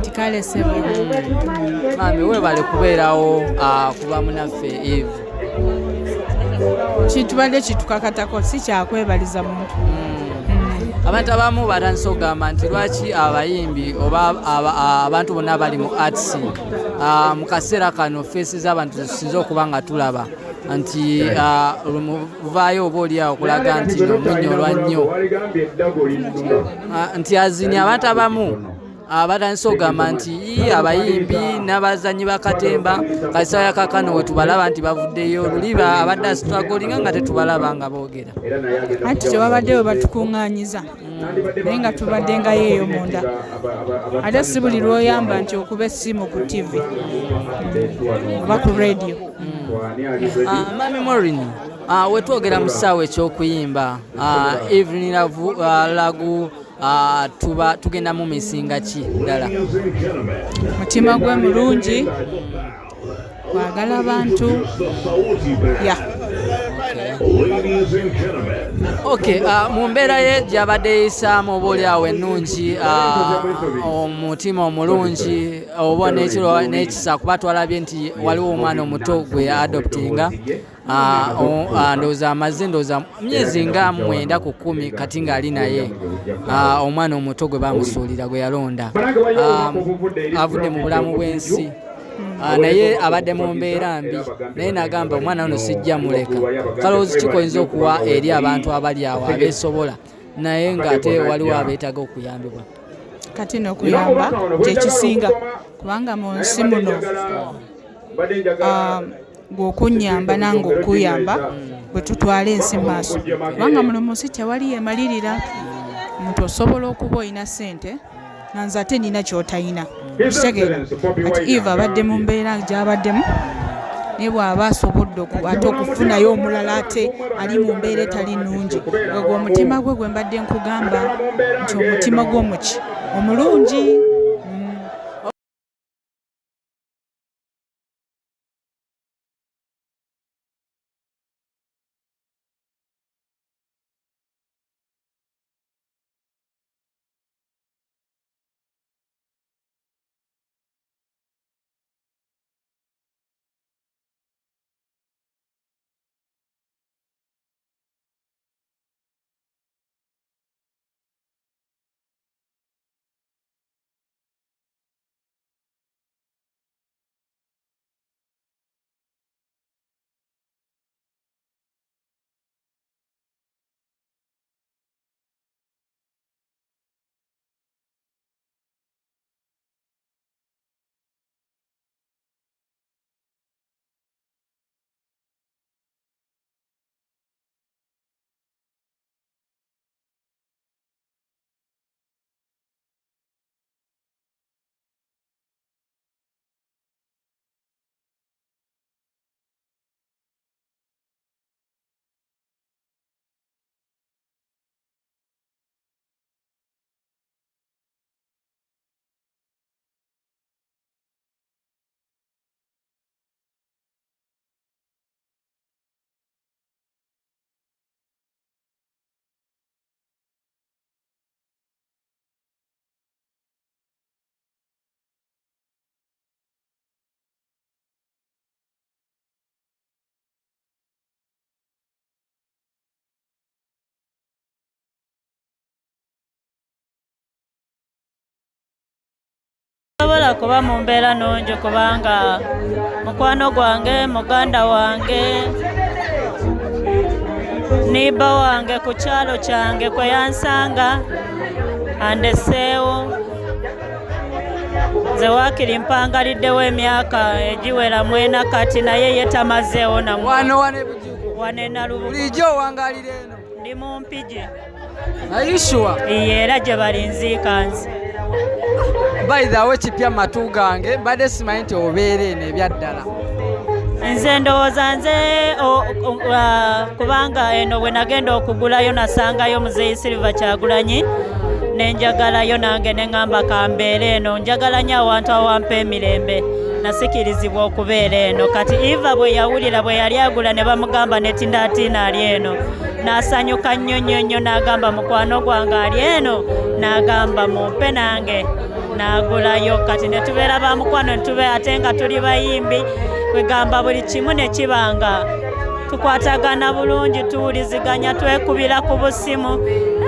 Tikale sebo. Mami webale kubeerawo kuba munaffe Eve. Kitubadde kitukakatako si kyakwebaliza muntu. Abantu abamu batandise okugamba nti lwaki abayimbi oba abantu bonna bali mu arts mu kaseera kano feesi z'abantu zisinze okuba nga tulaba nti muvaayo oba oliawo okulaga nti nomunyolwa nnyo nti azini abantu abamu batandise okugamba nti abayimbi n'abazanyi bakatemba kaisa yakakano wetubalaba nti bavuddeyo luliba abadde asitwagolinga nga tetubalaba nga boogera anti tewabaddeyo batukuŋŋaanyiza naye nga tubadde nga yeeyo munda ate si buli lw'oyamba nti okuba essimu ku TV oba ku radio. Mami Mouren wetwogera mu ssaawa eky'okuyimba Evlyne Lagu tuba tugenda mu misinga ki ddala? Mutima gwe mulungi kwagala abantu ya Okay, mu mbeera ye gy'abadde yisaamu oba oliawo ennungi omutima omulungi oba n'ekisa kuba twalabye nti waliwo omwana omuto gwe adoptinga ndowooza amaze myezi nga 9 ku 10 kati ng'ali naye omwana omuto gwe bamusuulira gwe yalonda avudde mu bulamu bw'ensi naye abadde mu mbeera mbi naye nagamba omwana ono sijja muleka kalowoozi kikoyinza okuwa eri abantu abali awo abeesobola naye ng'ate waliwo abeetaaga okuyambibwa kati n'okuyamba kyekisinga kubanga mu nsi muno gwokunyamba nange okuyamba bwe tutwala ensi maaso kubanga muno mu nsi tewali yemalirira omuntu osobola okuba olina ssente nanze ate nina ky'otayina kitegeera ati Eva abadde mu mbeera gy'abaddemu naye bw'aba asobodde ate okufunayo omulala ate ali mu mbeera etali nnungi gwegwo omutima gwe gwe mbadde nkugamba nti omutima gw'omuki omulungi. Sobola kuba mu mbeera nnungi kubanga mukwano gwange muganda wange niba wange ku kyalo kyange kwe yansanga andeseewo nze waakiri mpangaliddewo emyaka egiwera 4 kati naye ye tamazeewo namu wane Nalubugo bulijjo owangalira eno ndi mu Mpigi ayishuwa era gye balinziika nze. By the way kipya matu gange mbadde simanyi nti obeera eno ebyaddala nze ndowooza nze kubanga eno bwe nagenda okugulayo nasangayo muzeeyi Silver Kyagulanyi nenjagalayo nange neŋŋamba kambeera eno njagala nnyo awantu awampa emirembe nasikirizibwa okubeera eno kati Eva bwe yawulira bwe yali agula ne bamugamba ne Tindatina ali eno n'asanyuka nnyo n'agamba mukwano gwange ali eno n'agamba mumpe nange n'agulayo. Kati ne tubeera ba mukwano ne tubeera ate nga tuli bayimbi kwegamba buli kimu ne kibanga tukwatagana bulungi tuwuliziganya twekubira ku busimu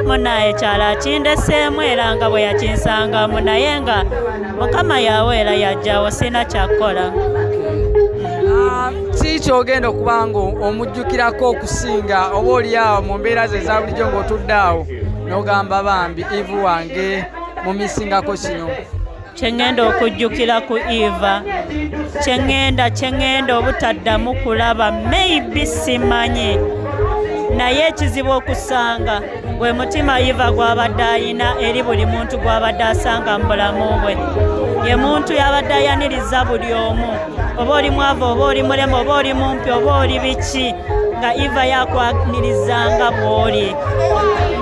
munaye kyala kindeseemu era nga bwe yakinsangamu naye nga Mukama yaweera yajjawo sina kyakkola. Si kyogenda okuba nga omujjukirako okusinga oba oliawo mu mbeera ze eza bulijjo ng'otudde awo n'ogamba bambi Eve wange mumisingako kino? Kyengenda okujjukira ku Eva kyengenda obutaddamu kulaba maybe simanyi naye ekizibu okusanga gwe mutima Eva gw'abadde ayina eri buli muntu gw'abadde asanga mu bulamu bwe. Ye muntu yabadde ayaniriza buli omu, oba oli mwavu oba oli mulema oba oli mumpi oba oli biki, nga Eva yakwanirizanga bw'oli,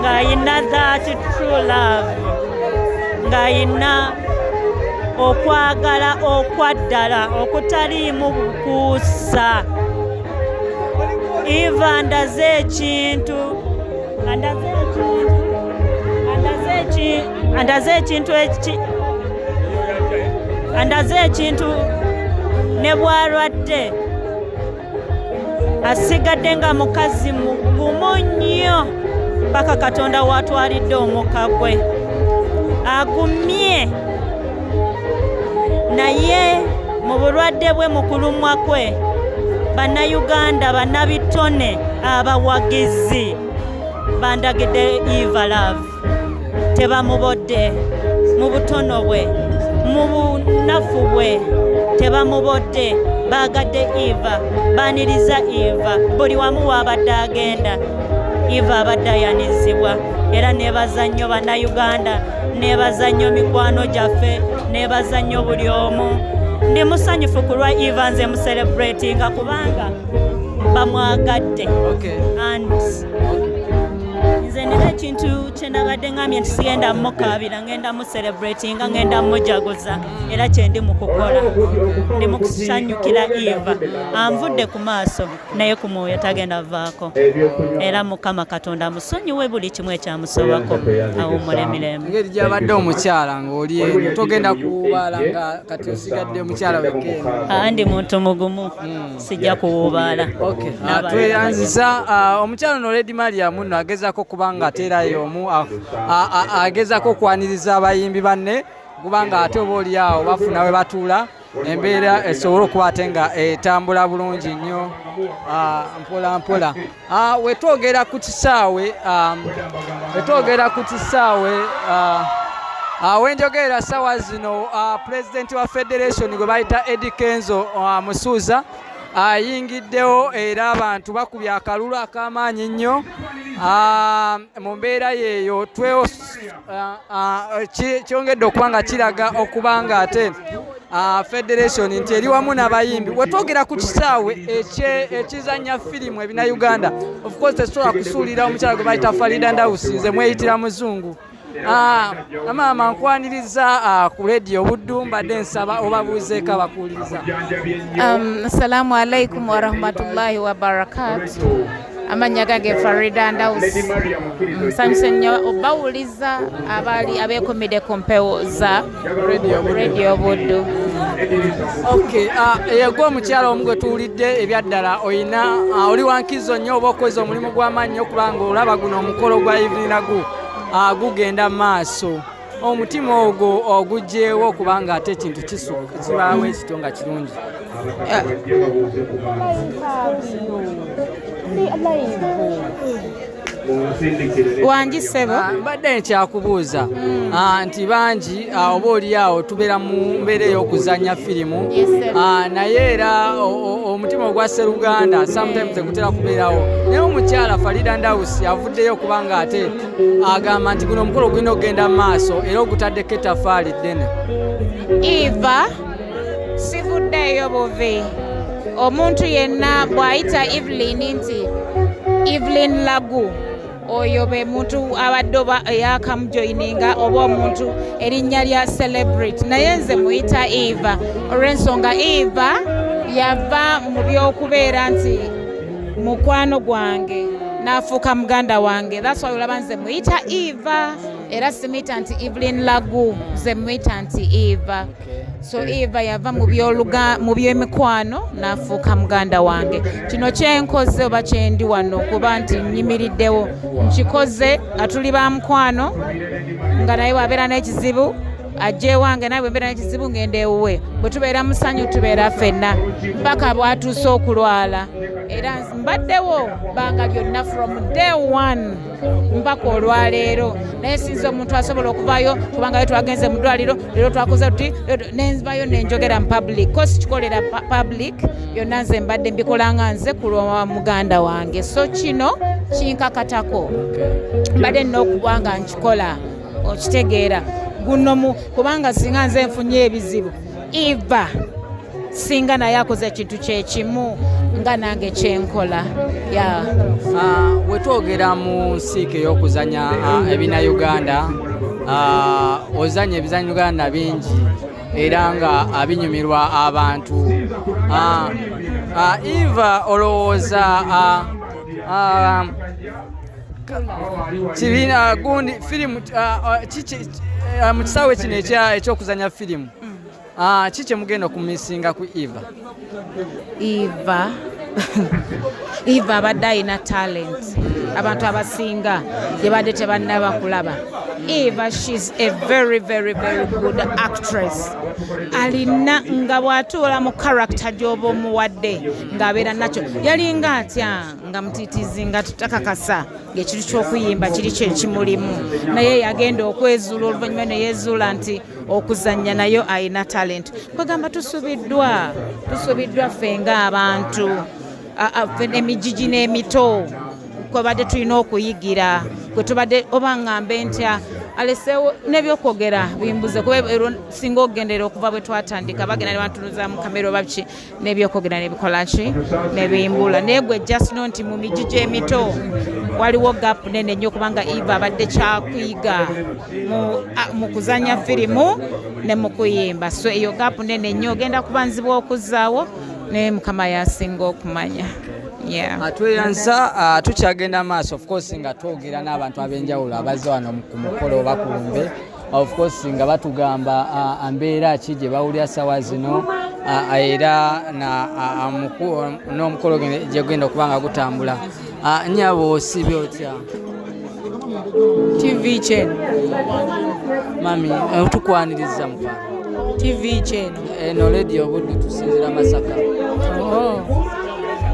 ng'ayina that true love, ng'ayina okwagala okwaddala okutaliimu bukuusa. Eva ndaze ekintu ne bwalwadde asigadde nga mukazi mugumu nnyo paka Katonda watwalidde omuka gwe agumye, naye mu bulwadde bwe mu kulumwa kwe Bannayuganda bannabitone abawagizi bandagidde Eva love, tebamubodde mu butono bwe mu bunafu bwe, tebamubodde bagadde Eva, baniriza Eva buli wamu wabadde agenda. Eva abadde ayanizibwa era nebaza nnyo Bannayuganda, nebaza nnyo mikwano gyaffe, nebaza nnyo buli omu. Ndi musanyufu ku lwa Eva nze mu celebratinga kubanga bamwagadde. And nze nina ekintu kye nabadde ngambye nti sigenda mukaabira, ngenda mu celebratinga, ngenda mujaguza, era kye ndi mu kukola. Ndi mu kusanyukira Eva anvudde ku maaso naye ku mwoyo tagenda vaako, era Mukama Katonda musonyiwe buli kimu ekyamusobako awummule mirembe. Ngeri gy'abadde omukyala ng'oli eno togenda kuwubaala nga kati osigadde omukyala wekkeeno? Ndi muntu mugumu, sijja kuwubaala. Tweyanziza omukyala ono Lady Mariam nno agezaako kuba nga ateerayo omu agezaako okwaniriza abayimbi banne kubanga ate oba oli awo bafuna we batuula embeera esobole okuba ate nga etambula bulungi nnyo mpola mpola. Wetwogera ku kisaawe wenjogera ssaawa zino pulezidenti wa federation gwe bayita Eddie Kenzo Musuuza ayingiddewo era abantu bakubye akalulu ak'amaanyi nnyo mu mbeera yeeyo. Kyongedde okuba nga kiraga okuba nga ate federation nti eri wamu n'abayimbi. Wetwogera ku kisaawe ekizannya firimu ebinayuganda, of course tesobola kusuulira omukyala gwe bayita Farida Ndawusi, nze mweyitira muzungu. Maama nkwaniriza ku radio Buddu, mbadde nsaba obabuuzeeko abakuwuliriza. Assalamu alaikum warahmatullahi wabarakatu. Amanya gange Farida Ndawusi. Nsanyuse nnyo obawuliza abali abeekomedde ku mpewo za radio Buddu. Okay, yego omukyala omu gwe tuwulidde ebyaddala oli wankizo nnyo oba okoze omulimu gw'amaanyi okubanga olaba guno omukolo gwa Evlyne Lagu gugenda maaso. Omutima ogwo ogugyewo kubanga ate ekintu kibaawo ekito nga kirungi. Wangisebo mbadde nkyakubuuza nti bangi oba oli awo tubeera mu mbeera ey'okuzannya firimu naye era omutima ogwa Sseruganda sometimes gutera kubeerawo, naye omukyala Farida Ndawusi avuddeyo kubanga ate agamba nti guno omukolo gulina okugenda mu maaso era ogutaddeko ettaffaali ddene. Eva sivuddeeyo buvi. Omuntu yenna bw'ayita Evlyne nti Evlyne Lagu, oyo be muntu abadde oba eyakamujoyininga oba omuntu erinnya lya celebrity, naye nze muyita Eva olw'ensonga Eva yava mu by'okubeera nti mukwano gwange n'afuuka muganda wange. That's why olaba nze muyita Eva era simuyita nti Evlyne Lagu, nze muyita nti Eva. So Eva yava mu by'emikwano n'afuuka muganda wange. Kino kyenkoze oba kyendi wano kuba nti nyimiriddewo nkikoze nga tuli ba mukwano nga naye wabeera n'ekizibu ajja ewange nawe bwembeera n'ekizibu ngenda ewuwe. Bwe tubeera musanyu tubeera ffenna mpaka bwatuuse okulwala. Era mbaddewo bbanga lyonna from day one mpaka olwaleero. Naye sinza omuntu asobola okuvaayo kubanga yo twagenze mu ddwaliro leero twakoze tuti nenvayo nenjogera mu public. Kosi kikolera public byonna nze mbadde mbikola nga nze ku lwa muganda wange. So kino kinkakatako mbadde nina okuba nga nkikola okitegeera guno kubanga singa nze nfunye ebizibu Eva singa naye akoze ekintu kyekimu nga nange kyenkola. Wetwogera mu nsiike y'okuzanya ebina Uganda, ozanya ebizanya Uganda bingi era nga abinyumirwa abantu. Eva olowooza kibiina gundi firimu mu kisaawe kino ekyokuzanya firimu kiki mugenda okumisinga ku Eva? Eva abadde alina talent abantu abasinga gye badde tebannaba kulaba. Eva, she's a very very very good actress. Alina nga bw'atuula mu character gy'oba omuwadde ng'abeera nakyo yalinga atya nga mutiitizi nga tutakakasa ng'ekintu ky'okuyimba kiri kyekimulimu naye yagenda okwezuula oluvannyuma ne yeezuula nti okuzannya nayo alina talent. Kwegamba tusubiddwa ffe ng'abantu emijiji n'emito kwe badde tulina okuyigira kwe tubadde oba ngambe ntya aleseewo n'ebyokwogera bimbuze kuba singa ogendera okuva bwe twatandika bagenda ne bantunuza mu kamera oba biki n'ebyokwogera nebikola ki nebimbula. Naye gwe just know nti mu mijiji emito waliwo gap nene nnyo kubanga Eva abadde kyakuyiga mu kuzanya firimu ne mu kuyimba. So eyo gap nene nnyo ogenda kuba nzibwa okuzzaawo naye Mukama yasinga okumanya. Tweyansa tukyagenda maaso of course nga twogera n'abantu ab'enjawulo abazze wano ku mukolo oba ku lumbe of course nga batugamba mbeera ki gye bawulira sawa zino era n'omukolo gye genda okuba nga gutambula. Nnyabo osibye otya? TV channel. Mami tukwaniriza mukwano. TV channel. Eno radio budde tusinzira Masaka.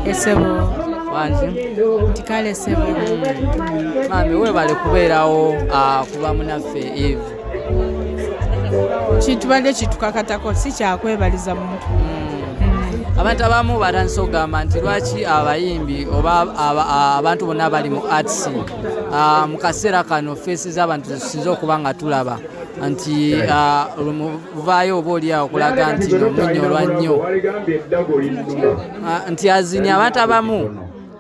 Esebo. Wanzi? Tikale sebo. Mami webale kubeerawo kuba munaffe Eve. Kintu badde kitukakatako si kyakwebaliza muntu. Abantu abamu batandise okugamba nti lwaki abayimbi oba abantu bonna bali mu arts mu kaseera kano faces z'abantu zisinza okuba nga tulaba nti luvaayo oba oliawo okulaga nti nomunyolwa nnyo nti azinya abantu abamu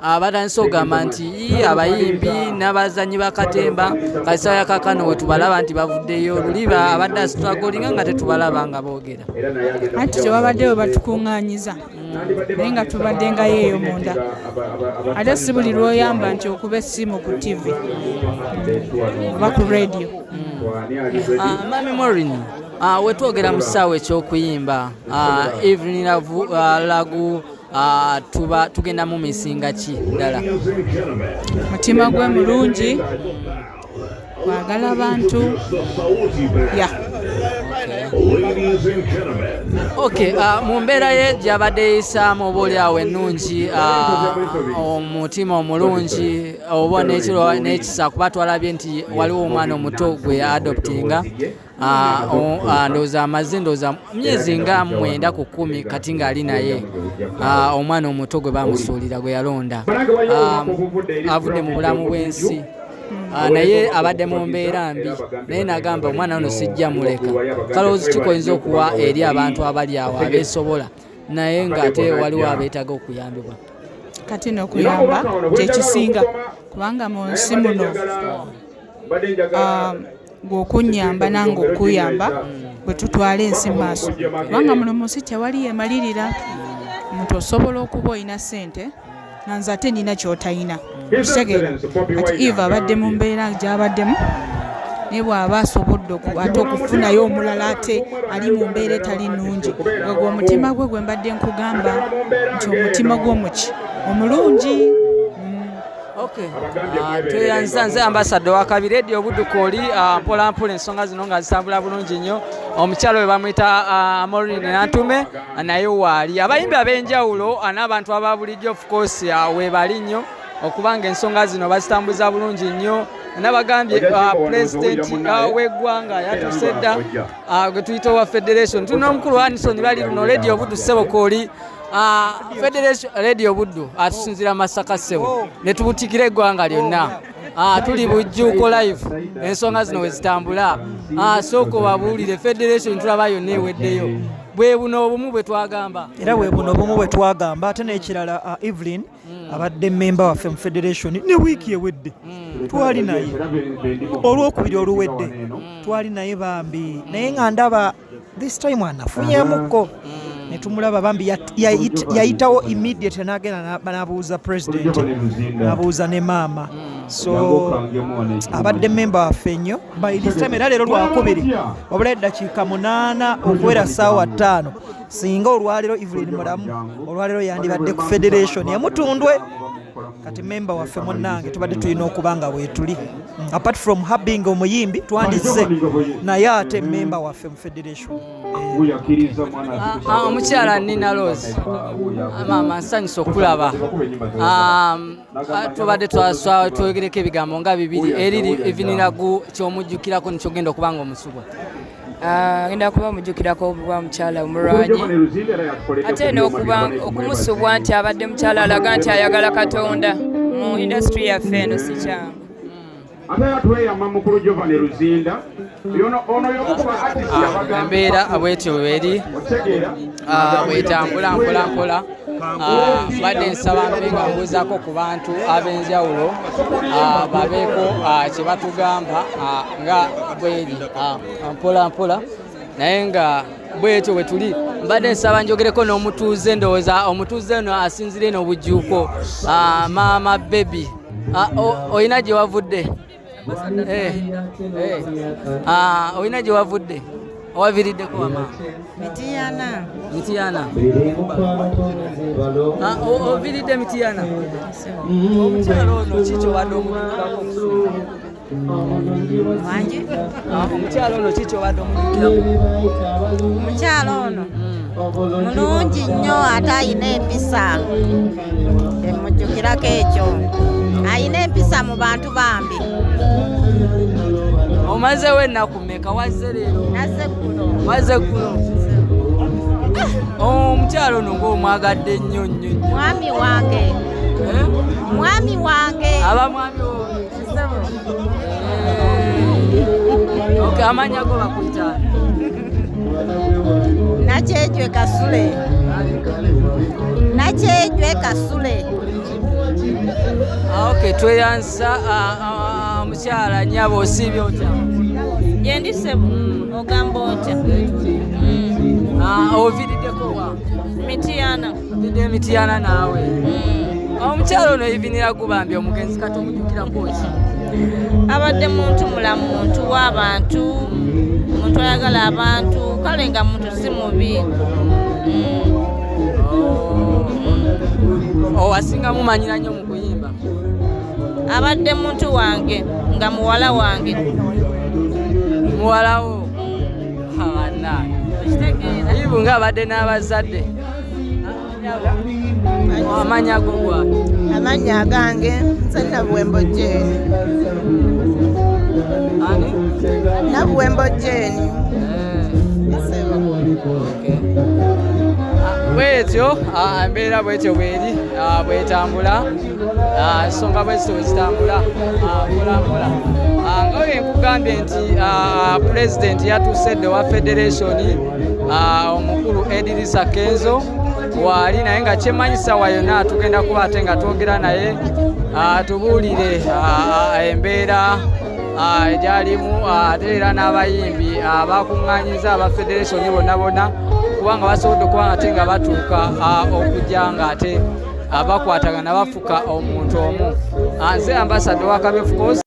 batandise okugamba nti abayimbi n'abazanyi bakatemba kaisa yakakano wetubalaba nti bavuddeyo luliba abadde asitwagolinga nga tetubalaba nga boogera anti tewabaddeyo batukuŋŋaanyiza naye nga tubaddengayo eyo munda ate si buli lwoyamba nti okuba essimu ku TV oba ku radio. Mami Mouren wetwogera mu kisaawe eky'okuyimba Evlyne Lagu tugenda mu misinga ki ddala? Mutima gwe mulungi kwagala abantu mu mbeera ye gy'abadde yeyisaamu oba oliawo ennungi omutima omulungi oba n'ekisa kuba twalabye nti waliwo omwana omuto gwe ya adoptinga ndowooza amaze myezi nga 9 ku 10 kati ng'ali naye omwana omuto gwe bamusuulira gwe yalonda avudde mu bulamu bw'ensi naye abadde mu mbeera mbi naye nagamba omwana ono sijja muleka kalowoozi kikoyinza okuwa eri abantu abali awo abeesobola naye ng'ate waliwo abeetaaga okuyambibwa. Kati n'okuyamba kyekisinga kubanga mu nsi muno ng'okunnyamba nange okuyamba bwe tutwala ensi maaso kubanga muno mu nsi tewali yeemalirira omuntu osobola okuba olina ssente nanze ate nina ky'otayina kitegeera kati Eva abadde mu mbeera gy'abaddemu naye bw'aba asobodde ate okufunayo omulala ate ali mu mbeera etali nnungi ogwo omutima gwe gwe mbadde nkugamba nti omutima gw'omuki omulungi. Tweyanza nze ambassador wa Kabi Radio Budduko oli mpola mpola ensonga zino nga zitambula bulungi nnyo. Omukyalo we bamwita Mouren Nantume naye waali abayimbi ab'enjawulo n'abantu aba bulijjo of course we bali nnyo okubanga ensonga zino bazitambuza bulungi nnyo. Nabagambye president w'eggwanga yatuse dda gwe tuyita owa federation tulina omukulu Anderson bali luno Radio Buddu Ssebo oli Federation Radio Buddu atusinzira Masaka Ssebo ne tubutikira eggwanga lyonna tuli bujjuuko live ensonga zino we zitambula sooka obabuulire federation tulaba yonna eweddeyo bwe buno obumu bwe twagamba era bwe buno obumu bwe twagamba ate n'ekirala Evlyne abadde member waffe mu federation ne wiiki ewedde twali naye olwokubiri oluwedde twali naye bambi naye nga ndaba this time anafunyemukko ne tumulaba bambi yayitawo immediate n'agenda n'abuuza president n'abuuza ne maama so abadde member waffe nnyo by this time era leero lwakubiri wabula eddakiika 8 okuwera ssaawa 5 singa olwaleero Evlyne mulamu olwaleero yandibadde ku federation yamutundwe kati member waffe munnange tubadde tulina okuba nga weetuli apart from having omuyimbi twandizze naye ate member waffe mu federation. Omukyala Nina Rose maama nsanyusa okulaba tubadde twogereko ebigambo nga bibiri eriri Evlyne Lagu ky'omujjukirako nikyogenda okubanga omusubwa. Ngenda kuba omujjukirako okuba mukyala omulwanyi ate n'okuba okumusubwa nti abadde mukyala alaga nti ayagala Katonda mu industry yaffe eno si kyangu. Embeera bwetyo bweri bwetambula mpola badde nsaba mbe nga mbuuzaako ku bantu ab'enjawulo babeeko kye batugamba nga bweri mpola naye nga bwetyo bwe tuli mbadde nsaba njogereko n'omutuuze ndowooza omutuuze ono asinzire eno obujjuuko maama bebi oyina gye wavudde oyina gye wavudde owaviiriddeko wamaama Mitiyana oviiridde Mitiyana omukyalo ono kikyo wadde omujjukirako omukyalo ono kikyo wadde omujjukirako omukyalo ono mulungi nnyo ate ayina empisa emujjukirako ekyo ayina empisa mu bantu bambi. Omazewo ennaku mmeka wazze leero? Wazze eggulo. Omukyalo ono ng'omwagadde nnyo nnyo. Mwami wange. Mwami wange. Aba mwami wo. Okay, amannya go bakuyita. Nakyejwe Kasule. Nakyejwe Kasule. Okay, tweyansa mukyala nnyabo osiibye otya? Yendi Ssebo ogamba otya? Oviiriddeko wa? Mitiyana. Oviiridde Mitiyana naawe? Omukyala ono Evlyne Lagu bambi omugenzi kati omujjukirako ki? Abadde muntu mulamu, muntu w'abantu, muntu ayagala abantu, kale nga muntu si mubi. Asinga mumanyira nnyo mu kuyimba? Abadde muntu wange nga muwala wange. Muwala wo? Abanna ibu nga abadde n'abazadde. Amanya go gwa? Amanya gange nze Nabuwembo Jane. Ani? Nabuwembo Jane. Bwetyo embeera bwetyo bweri bwetambula ensonga bwezityo bwezitambula mpolampola nga oyo nkugambye nti pulezidenti yatuuse dde wa federation omukulu Edirisa Kenzo waali naye nga kyemanyisa wa yonna tugenda kuba ate nga twogera naye tubuulire embeera egyalimu ate era n'abayimbi abakuŋŋaanyiza aba federation bonna kubanga basobodde okuba ate nga batuuka okujja nga ate abakwatagana bafuka omuntu omu. Nze ambassador wa Kabefuko